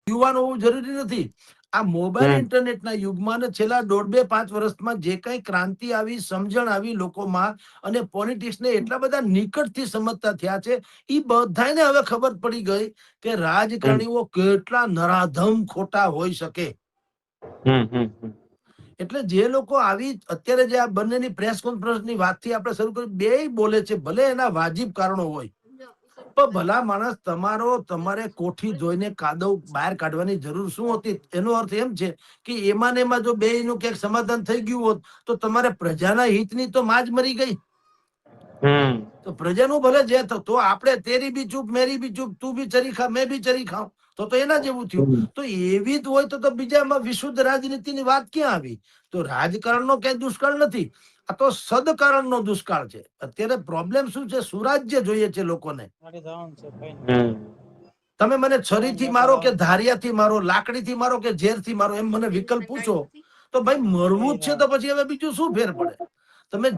યુવાન હોવું જરૂરી નથી. આ મોબાઈલ ઇન્ટરનેટના યુગમાં ને છેલ્લા 1.5-2 વર્ષમાં જે કઈ ક્રાંતિ આવી, સમજણ આવી લોકોમાં, અને પોલિટિક્સને એટલા બધા નિકટથી સમજતા થયા છે, એ બધાને હવે ખબર પડી ગઈ કે રાજકારણીઓ કેટલા નરાધમ ખોટા હોઈ શકે. એટલે જે લોકો આવી અત્યારે જે આ બંનેની પ્રેસ કોન્ફરન્સની વાતથી આપણે શરૂ કરી, બે બોલે છે, ભલે એના વાજિબ કારણો હોય, પણ ભલા માણસ તમારે કોઠી ધોઈને કાદવ બહાર કાઢવાની જરૂર શું હતી? એનો અર્થ એમ છે કે એમાં ને એમાં જો બેયનું ક્યાંક સમાધાન થઈ ગયું હોત તો તમારે પ્રજાના હિતની તો માં જ મરી ગઈ. તો પ્રજાનું ભલે જે તો આપણે તેરી બી ચૂપ મેરી બી ચૂપ, તું બી ચરી ખા મેં બી ચરી ખાઉં, તો એના જેવું થયું. તો એવી જ હોય તો બીજામાં વિશુદ્ધ રાજનીતિની વાત ક્યાં આવી? તો રાજકારણનો કઈ દુષ્કાળ નથી, આ તો સદકારણનો દુષ્કાળ છે. અત્યારે પ્રોબ્લેમ શું છે? સુરાજ્ય જોઈએ છે લોકોને. તમે મને છરીથી મારો કે ધારિયાથી મારો, લાકડીથી મારો કે ઝેરથી મારો, એમ મને વિકલ્પ પૂછો તો ભાઈ મરવું જ છે, તો પછી હવે બીજું શું ફેર પડે? તમે